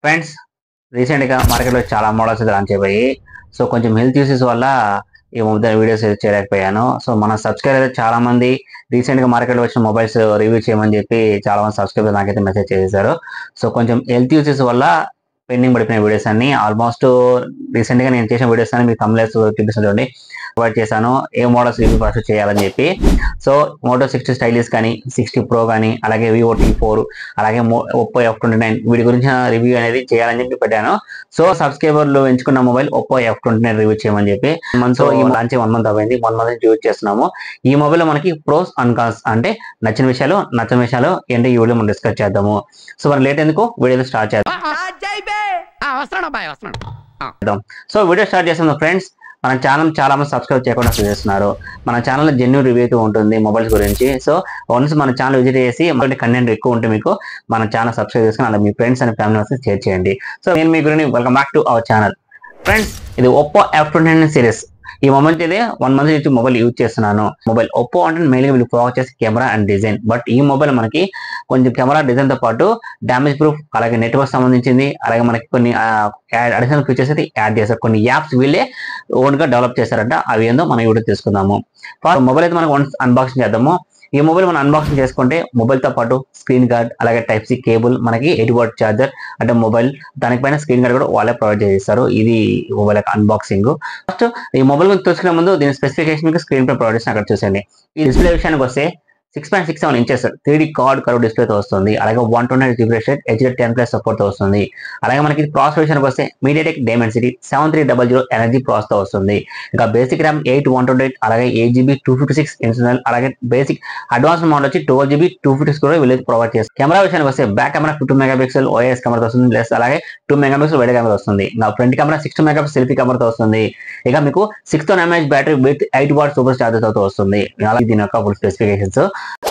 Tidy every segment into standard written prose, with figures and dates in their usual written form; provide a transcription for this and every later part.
Friends, రీసెంట్‌గా మార్కెట్‌లో చాలా మోడల్స్ అయితే లాంచ్ అయిపోయాయి. సో, కొంచెం హెల్త్ ఇష్యూస్ వల్ల ఈ మధ్య వీడియోస్ అయితే చేయలేకపోయాను. సో, మన సబ్‌స్క్రైబర్ చాలా మంది రీసెంట్‌గా మార్కెట్‌లో వచ్చిన మొబైల్స్ రివ్యూ చేయమని చెప్పి చాలా మంది సబ్‌స్క్రైబర్స్ నాకైతే మెసేజ్ చేసేసారు. సో, కొంచెం హెల్త్ ఇష్యూస్ వల్ల పెండింగ్ పడిపోయిన వీడియోస్ అన్నీ ఆల్మోస్ట్ రీసెంట్‌గా నేను చేసిన వీడియోస్ అన్ని మీకు థంబ్‌నెయిల్స్ చూపిస్తాను చూడండి. ప్రొవైడ్ చేశాను. ఏ మోడల్స్ రివ్యూ ఫస్ట్ చేయాలని చెప్పి. సో, మోటో 60 స్టైలిష్ కానీ, 60 ప్రో కానీ, అలాగే వివో T4 అలాగే ఒప్పో F29 వీటి గురించి రివ్యూ అనేది చేయాలని చెప్పి పెట్టాను. సో, సబ్స్క్రైబర్లు ఎంచుకున్న మొబైల్ ఒప్పో F29 రివ్యూ చేయమని చెప్పి. సో, ఈ లాంచ్ 1 మంత్ అయింది. 1 మంత్ నుంచి యూజ్ చేస్తున్నాము. ఈ మొబైల్ మనకి ప్రోస్ అండ్ కాన్స్ అంటే నచ్చిన విషయాలు, నచ్చని విషయాలు ఏంటి ఈ వీడియో మనం డిస్కస్ చేద్దాము. సో, మరి లేట్ ఎందుకు వీడియో స్టార్ట్ చేద్దాం. సో, వీడియో స్టార్ట్ చేస్తాం ఫ్రెండ్స్. మన ఛానల్ చాలా మంది సబ్స్క్రైబ్ చేయకుండా చేస్తున్నారు. మన ఛానల్ జెన్యూన్ రివ్యూ అయితే ఉంటుంది మొబైల్స్ గురించి. సో, వన్స్ మన ఛానల్ విజిట్ చేసి మళ్ళీ కంటెంట్ ఎక్కువ ఉంటే మీకు మన ఛానల్ సబ్స్క్రైబ్ చేసుకుని అలా మీ friends and family members share చేయండి. సో, నేను మీ గురించి welcome back to our channel. Friends, ఇది ఒప్పో F29 సిరీస్. ఈ మొబైల్ అయితే 1 మంత్ నుంచి మొబైల్ యూజ్ చేస్తున్నాను. మొబైల్ ఒప్పో అంటే మెయిన్గా వీళ్ళు ఫోకస్ చేసి కెమెరా అండ్ డిజైన్. బట్ ఈ మొబైల్ మనకి కొంచెం కెమెరా డిజైన్ తో పాటు డ్యామేజ్ ప్రూఫ్ అలాగే నెట్వర్క్ సంబంధించింది అలాగే మనకి కొన్ని అడిషనల్ ఫీచర్స్ అయితే యాడ్ చేశారు. కొన్ని యాప్స్ వీళ్ళే ఓన్ గా డెవలప్ చేశారంట. అవి ఏందో మనం వీడియో తీసుకుందాము. మొబైల్ అయితే మనం వన్స్ అన్బాక్సింగ్ చేద్దాము. ఈ మొబైల్ మనం అన్బాక్సింగ్ చేసుకుంటే మొబైల్ తో పాటు స్క్రీన్ గార్డ్ అలాగే టైప్ సి కేబుల్ మనకి 8W చార్జర్ అంటే మొబైల్ దానిపైన స్క్రీన్ గార్డ్ కూడా వాళ్ళే ప్రొవైడ్ చేస్తారు. ఇది మొబైల్ యొక్క అన్బాక్సింగ్. ఫస్ట్ ఈ మొబైల్ గురించి తెలుసుకునే ముందు దీని స్పెసిఫికేషన్ మీకు స్క్రీన్ పై ప్రొవైడ్ చేసిన అక్కడ చూసండి. ఈ డిస్ప్లే విషయానికి వస్తే 6.67 inches 3D card curve display తో వస్తుంది. అలాగే 128 రిఫ్రెష్ రేట్ HD10+ సపోర్ట్ తో వస్తుంది. అలాగే మనకి ప్రాసెసర్ విషయానికి వస్తే MediaTek Dimensity 7300 ఎనర్జీ ప్రాసెస్ తో వస్తుంది. ఇంకా బేసిక్ ర్యామ్ 8/128 అలాగే 8GB 256 ఇంటర్నల్ అలాగే బేసిక్ అడ్వాన్స్ మోడల్ వచ్చి 12GB 256 కూడా వీళ్ళు ప్రొవైడ్ చేస్తారు. కెమెరా విషయానికి వస్తే back camera 50 megapixel OIS camera వస్తుంది. ప్లస్ అలాగే 2 మెగాపిక్సెల్ వైడ్ కెమెరా వస్తుంది. ఇంకా ఫ్రంట్ కెమెరా 60 మెగాపిక్సెల్ సెల్ఫీ కెమెరాతో వస్తుంది. ఇక మీకు 6000 mAh battery with 8W super charger తో వస్తుంది. అలాగే దీని యొక్క ఫుల్ స్పెసిఫికేషన్స్.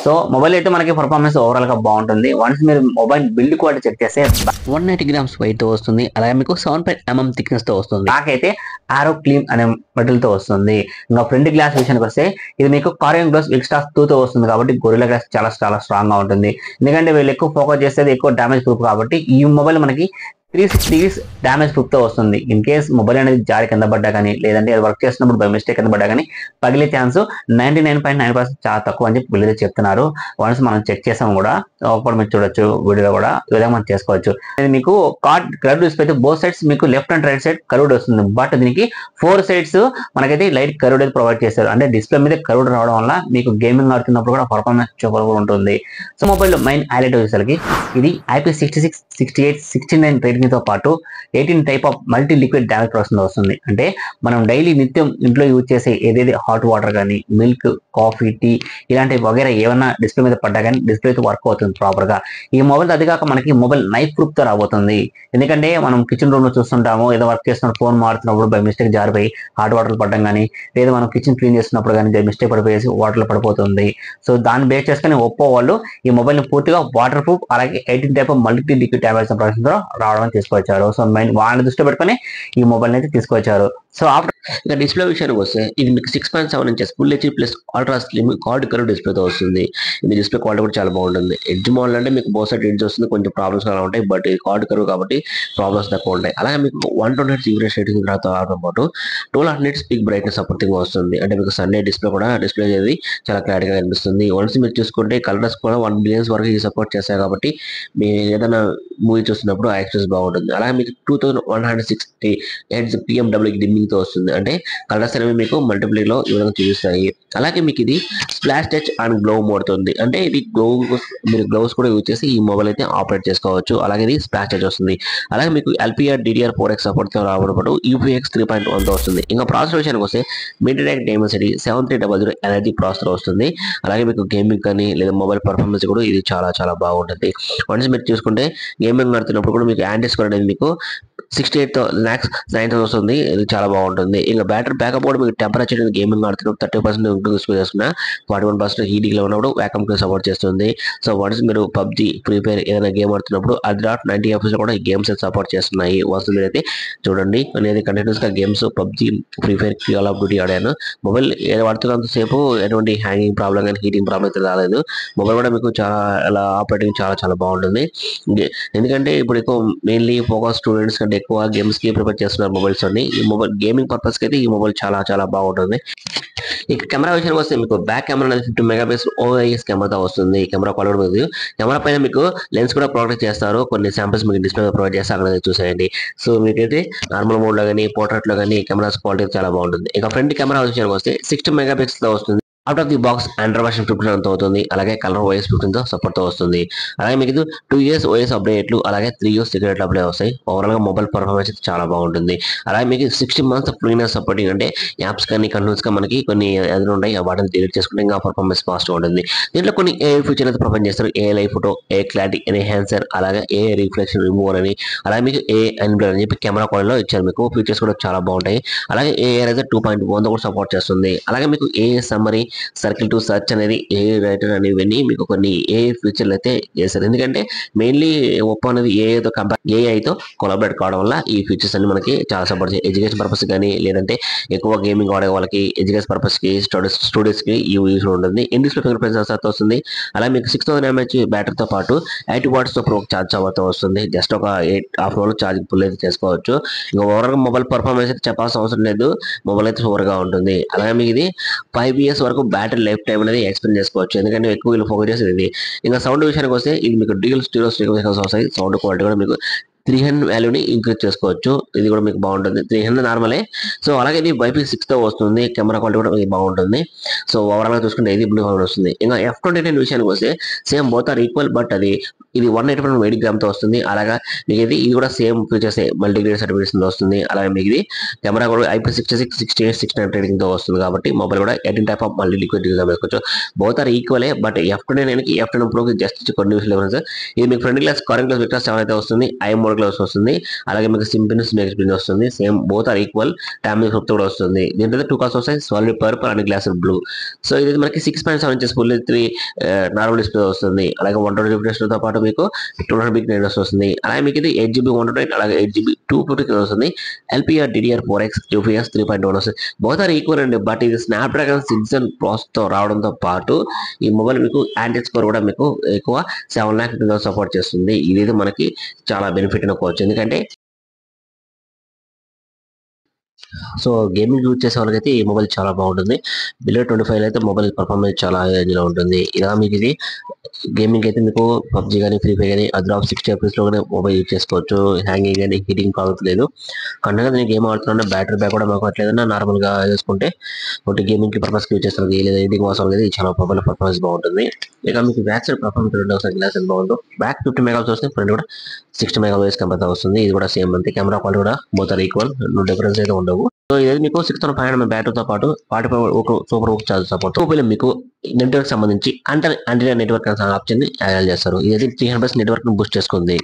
సో, మొబైల్ అయితే మనకి పర్ఫార్మెన్స్ ఓవరాల్ గా బాగుంటుంది. వన్స్ మీరు మొబైల్ బిల్డ్ క్వాలిటీ చెక్ చేస్తే 190 గ్రామ్స్ వెయిట్ తో వస్తుంది. అలాగే మీకు 7.mm థిక్నెస్ తో వస్తుంది. నాకైతే ఆరో క్లీన్ అనే మెటల్ తో వస్తుంది. ఇంకా ఫ్రంట్ గ్లాస్ విషయానికి వస్తే ఇది మీకు కార్బన్ గ్లాస్ విక్స్టాస్ 2 తో వస్తుంది కాబట్టి గొరిల్లా గ్లాస్ చాలా స్ట్రాంగ్ గా ఉంటుంది. ఎందుకంటే వీళ్ళు ఎక్కువ ఫోకస్ చేసేది ఎక్కువ డ్యామేజ్ ప్రూఫ్ కాబట్టి ఈ మొబైల్ మనకి 360 degrees డ్యామేజ్ ప్రూఫ్ తో వస్తుంది. ఇన్ కేస్ మొబైల్ అనేది జారి కింద పడ్డా కానీ లేదంటే అది వర్క్ చేస్తున్నప్పుడు బై మిస్టేక్ కింద పడ్డా కానీ పగిలే ఛాన్స్ 99.9% చాలా తక్కువ అని చెప్పి వీళ్ళైతే చెప్తున్నారు. వన్స్ మనం చెక్ చేసాం కూడా ఒకటి మీరు చూడొచ్చు వీడియో కూడా ఈ విధంగా మనం చేసుకోవచ్చు. ఇది మీకు కర్వ్ డిస్ప్లే అయితే బోత్ సైడ్స్ మీకు left and right side curved వస్తుంది. బట్ దీనికి 4 సైడ్స్ మనకైతే లైట్ కర్వ్డ్ అయితే ప్రొవైడ్ చేస్తారు. అంటే డిస్ప్లే మీద కర్వ్డ్ రావడం వల్ల మీకు గేమింగ్ ఆడుతున్నప్పుడు కూడా పర్ఫార్మెన్స్ సూపర్ ఉంటుంది. సో, మొబైల్ మెయిన్ హైలైట్ వచ్చేసరికి ఇది IP66 68 69 రేటింగ్ తో పాటు 18 type of multi liquid damage process వస్తుంది. అంటే మనం డైలీ నిత్యం ఇంట్లో యూజ్ చేసే ఏదైతే హాట్ వాటర్ కానీ మిల్క్ కాఫీ టీ ఇలాంటి వగైరా ఏమైనా డిస్ప్లే మీద పడ్డా కానీ డిస్ప్లే అయితే వర్క్ అవుతుంది ప్రాపర్ గా. ఈ మొబైల్ అది కాక మనకి మొబైల్ నైఫ్ ప్రూఫ్ తో రాబోతుంది. ఎందుకంటే మనం కిచెన్ రూమ్ లో చూస్తుంటాము ఏదో వర్క్ చేస్తున్న ఫోన్ మారుతున్నప్పుడు బై మిస్టేక్ జారిపోయి హాట్ వాటర్ పడడం కానీ లేదా మనం కిచెన్ క్లీన్ చేస్తున్నప్పుడు కానీ బై మిస్టేక్ పడిపోయేసి వాటర్ పడిపోతుంది. సో, దాన్ని బేస్ చేసుకుని ఒప్పో వాళ్ళు ఈ మొబైల్ ని పూర్తిగా వాటర్ ప్రూఫ్ అలాగే 18 type of multi liquid damage process తో రావడం తీసుకొచ్చారు. సో, వాళ్ళని దృష్టి పెట్టుకుని ఈ మొబైల్ అయితే తీసుకొచ్చారు. సో, ఇక డిస్ప్లే విషయానికి వస్తే ఇది మీకు 6.7 inches full HD plus ultra slim quad curve డిస్ప్లేతో వస్తుంది. ఇది డిస్ప్లే క్వాలిటీ కూడా చాలా బాగుంటుంది. ఎడ్జ్ మోడల్ అంటే మీకు బోత్ సైడ్ ఎడ్జ్ వస్తుంది, కొంచెం ప్రాబ్లమ్స్ అలా ఉంటాయి. బట్ ఇది కార్డ్ కర్వ్ కాబట్టి ప్రాబ్లమ్స్ తక్కువ ఉంటాయి. అలాగే మీకు 128 రిఫ్రెష్ రేట్ రావడంతో పాటు 1200 పీక్ బ్రైట్నెస్ సపోర్టింగ్ వస్తుంది. అంటే మీకు సన్నే డిస్ప్లే కూడా డిస్ప్లే అనేది చాలా క్లారిటీగా కనిపిస్తుంది. వన్స్ మీరు చూసుకుంటే కలర్స్ కూడా 1 బిలియన్స్ వరకు ఇది సపోర్ట్ చేస్తాయి కాబట్టి మీరు ఏదైనా మూవీ చూస్తున్నప్పుడు ఆ యాక్సెస్ బాగుంటుంది. అలాగే మీకు 2160 హెడ్స్ PMW డిమ్మింగ్ తో వస్తుంది. అంటే కలర్స్ అనేవి మీకు మల్టిప్లే లో ఈ విధంగా చూపిస్తాయి. అలాగే మీకు ఇది splash touch and glow mode ఉంది. అంటే ఇది మీరు గ్లౌస్ కూడా యూజ్ చేసి ఈ మొబైల్ అయితే ఆపరేట్ చేసుకోవచ్చు. అలాగే ఇది స్ప్లాష్ టచ్ వస్తుంది. అలాగే మీకు LPR DDR4X సపోర్ట్ తో రావడం పాటు UPX 3.1 తో వస్తుంది. ఇంకా ప్రాసెసర్ విషయానికి వస్తే MediaTek Dimensity 7300 ఎనర్జీ ప్రాసెసర్ వస్తుంది. అలాగే మీకు గేమింగ్ కానీ లేదా మొబైల్ పర్ఫార్మెన్స్ కూడా ఇది చాలా బాగుంటుంది. వన్స్ మీరు చూసుకుంటే గేమింగ్ ఆడుతున్నప్పుడు కూడా మీకు యాంటీ స్కోర్ అనేది మీకు 68,900 వస్తుంది. ఇది చాలా బాగుంటుంది. ఇంకా బ్యాటరీ బ్యాకప్ కూడా మీకు టెంపరేచర్ గేమింగ్ ఆడుతున్నప్పుడు 30% ఇంక్రీజ్ చేసుకున్న 41% హీటింగ్ లో ఉన్నప్పుడు బ్యాకప్ కి సపోర్ట్ చేస్తుంది. సో వన్స్ మీరు పబ్జి, ఫ్రీ ఫైర్ ఏదైనా గేమ్ ఆడుతున్నప్పుడు అది 90 FPS కూడా ఈ గేమ్స్ సపోర్ట్ చేస్తున్నాయి. వన్స్ మీరైతే చూడండి, అనేది కంటిన్యూస్ గా games PUBG, free fire, call of duty ఆడాను. మొబైల్ వాడుతున్నంత సేపు ఎటువంటి హ్యాంగింగ్ ప్రాబ్లం కానీ హీటింగ్ ప్రాబ్లం అయితే రాలేదు. మొబైల్ కూడా మీకు చాలా ఆపరేటింగ్ చాలా చాలా బాగుంటుంది. ఎందుకంటే ఇప్పుడు ఎక్కువ మెయిన్లీ ఫోకస్ స్టూడెంట్స్ కంటే ఎక్కువ గేమ్స్ కి ప్రిపేర్ చేస్తున్నారు మొబైల్స్ అన్ని. ఈ మొబైల్ గేమింగ్ పర్పస్ కి అయితే ఈ మొబైల్ చాలా చాలా బాగుంటుంది. ఇక కెమెరా విషయానికి వస్తే మీకు బ్యాక్ కెమెరా అనేది 50 మెగాపిక్సెల్ ఓఐఎస్ కెమెరాతో వస్తుంది. కెమెరా క్వాలిటీ కెమెరా పైన మీకు లెన్స్ కూడా ప్రొటెక్ట్ చేస్తారు. కొన్ని శాంపిల్స్ మీకు డిస్ప్లే ప్రొవైడ్ చేస్తారు, అనేది చూసేయండి. సో మీకైతే నార్మల్ మోడ్ లో కానీ పోర్ట్రేట్ లో కానీ కెమెరాస్ క్వాలిటీ చాలా బాగుంటుంది. ఇక ఫ్రంట్ కెమెరా విషయానికి వస్తే 60 మెగాపిక్సెల్ తో వస్తుంది. Out of the box Android version 15 తో అవుతుంది. అలాగే కలర్ ఓఎస్ 15 తో సపోర్ట్ తో వస్తుంది. అలాగే మీకు 2 ఇయర్స్ ఓఎస్ అప్డేట్లు, అలాగే 3 ఇయర్స్ సెక్యూరిటీ అప్డేట్ వస్తాయి. ఓవరాల్ గా మొబైల్ పర్ఫార్మెన్స్ చాలా బాగుంటుంది. అలాగే మీకు 60 మంత్స్ ఫ్రీనెస్ సపోర్టింగ్, అంటే యాప్స్ కానీ కంటిన్యూస్ గా మనకి కొన్ని ఎదురు ఉంటాయి, వాటిని డిలీట్ చేసుకుంటే ఇంకా పర్ఫార్మెన్స్ ఫాస్ట్ ఉంటుంది. దీంట్లో కొన్ని ఏ ఫీచర్ అయితే ప్రొవైడ్ చేస్తారు. A live photo, a clarity enhancer, అలాగే ఏ రిఫ్లెక్షన్ రిమూవర్ అని, అలాగే మీకు ఏ అన్బ్లర్ అని చెప్పి కెమెరా క్వాలిటీలో ఇచ్చారు. మీకు ఫీచర్స్ కూడా చాలా బాగుంటాయి. అలాగే ఏ రైజర్ 2.1 కూడా సపోర్ట్ చేస్తుంది. అలాగే మీకు ఏ సమ్మరీ, సర్కిల్ టు సర్చ్ అనేది, ఏ రైటర్ అనేవన్నీ మీకు కొన్ని ఏ ఫీచర్లు అయితే చేశారు. ఎందుకంటే మెయిన్లీ ఒప్పో అనేది ఏఐతో ఏఐతో కొలాబరేట్ కావడం వల్ల ఈ ఫీచర్స్ అన్ని మనకి చాలా సపోర్ట్ చేస్తాయి. ఎడ్యుకేషన్ పర్పస్ కానీ, లేదంటే ఎక్కువ గేమింగ్ ఆడే వాళ్ళకి, ఎడ్యుకేషన్ పర్పస్ కి, స్టూడెంట్స్ కి యూజ్ ఉంటుంది. In display finger print censor తో వస్తుంది. అలాగే మీకు 6000 mAh బ్యాటరీతో పాటు 80 watts తో ఛార్జ్ తో వస్తుంది. జస్ట్ ఒక 8.5 hours ఛార్జింగ్ ఫుల్ అయితే చేసుకోవచ్చు. ఇంకా ఓవరాల్ మొబైల్ పర్ఫార్మెన్స్ అయితే చెప్పాల్సిన అవసరం లేదు. మొబైల్ అయితే సూపర్ గా ఉంటుంది. అలాగే మీకు ఇది 5 years వరకు బ్యాటరీ లైఫ్ టైం అనేది ఎక్స్పెండ్ చేసుకోవచ్చు. ఎందుకంటే ఎక్కువ వీళ్ళు ఫోకస్ చేసేది ఇది. ఇంకా సౌండ్ విషయానికి వస్తే ఇది మీకు డ్యూయల్ స్టీరియో స్పీకర్స్ వస్తాయి. సౌండ్ క్వాలిటీ కూడా మీకు 300 వాల్యూని ఇంక్రీజ్ చేసుకోవచ్చు. ఇది కూడా మీకు బాగుంటుంది. 300 నార్మలే. సో అలాగే ఇది IP6 తో వస్తుంది. కెమెరా క్వాలిటీ కూడా మీకు బాగుంటుంది. సో ఓవరాల్ గా చూసుకుంటే ఇది బ్లూ కలర్ వస్తుంది. ఇంకా F29 విషయానికి వస్తే same both are equal, but ఇది 185 గ్రామ్ తో వస్తుంది. అలాగా మీకు ఇది కూడా సేమ్ ఫీచర్స్ మల్టీగ్రేడ్ సర్టిఫికేషన్ తో వస్తుంది. అలాగే మీకు ఇది కెమెరా కూడా IP66, 68, 69 రేటింగ్ తో వస్తుంది. కాబట్టి మొబైల్ కూడా 18 type of multi liquid design చేసుకోవచ్చు. బోత్ ఆర్ ఈక్వలే, బట్ F29 కి F29 Pro కి జస్ట్ కొన్ని డిఫరెన్స్. ఇది మీకు front glass current glass victor 7 అయితే వస్తుంది. ఐ మోడ్ గ్లాస్ వస్తుంది. అలాగే మీకు సింపిన్స్ నెక్స్ట్ పిన్ వస్తుంది. Same both are equal. టామింగ్ హుక్ కూడా వస్తుంది. దీంట్లో 2 కలర్స్ వస్తాయి, solid purple and glass blue. So ఇది మనకి 6.7 ఇంచెస్ ఫుల్ 3 నార్మల్ డిస్ప్లే వస్తుంది. అలాగే 120 రిఫ్రెష్ తో పాటు మీకు 200 బిగ్ నెట్వర్క్ వస్తుంది. అలాగే మీకు ఇది 8GB 128, అలాగే 8GB 250 వస్తుంది. LPR DDR4X UFS 3.1 వస్తుంది. బోత్ ఆర్ ఈక్వల్ అండి. బట్ ఇది స్నాప్డ్రాగన్ 6 ప్రాసెస్ తో రావడంతో పాటు ఈ మొబైల్ మీకు యాంటీ స్కోర్ కూడా మీకు ఎక్కువ 7 lakh సపోర్ట్ చేస్తుంది. ఇది మనకి చాలా బెనిఫిట్ అనుకోవచ్చు. ఎందుకంటే సో గేమింగ్ యూజ్ చేసే వాళ్ళకైతే ఈ మొబైల్ చాలా బాగుంటుంది. బిలో 25 అయితే మొబైల్ పర్ఫార్మెన్స్ చాలా రేంజ్ లో ఉంటుంది. ఇలా మీకు ఇది గేమింగ్ అయితే మీకు పబ్జి కానీ, ఫ్రీ ఫైర్ కానీ అదర్ ఆఫ్ 60 FPS లోనే మొబైల్ యూజ్ చేసుకోవచ్చు. హ్యాంగింగ్ కానీ, హీటింగ్ ప్రాబ్లం లేదు. కనుక నేను గేమ్ ఆడుతున్నా బ్యాటరీ బ్యాక్ కూడా మాకు అట్లేదన్నా నార్మల్ గా చేసుకుంటే ఒకటి గేమింగ్ కి పర్పస్ యూజ్ చేస్తాను, లేదా ఎడిటింగ్ అవసరం లేదు. చాలా మొబైల్ పర్ఫార్మెన్స్ బాగుంటుంది. ఇక మీకు బ్యాక్ సైడ్ పర్ఫార్మెన్స్ గ్లాస్ బాగుంటుంది. బ్యాక్ 50 మెగా వస్తుంది, ఫ్రంట్ కూడా 60 మెగా కెమెరా వస్తుంది. ఇది కూడా సేమ్ అంతే. కెమెరా క్వాలిటీ కూడా బోత్ ఆర్ ఈక్వల్, డిఫరెన్స్ అయితే ఉండవు. సో ఇది మీకు 6500 mAh బ్యాటరీతో పాటు 45 సూపర్ హుక్ ఛార్జ్ సపోర్ట్. మీకు నెట్వర్క్ సంబంధించి అంటే నెట్వర్క్ ఆప్షన్ ని యాడ్ చేస్తారు. ఇది 300% నెట్వర్క్ ని బూస్ట్ చేసుకుంది.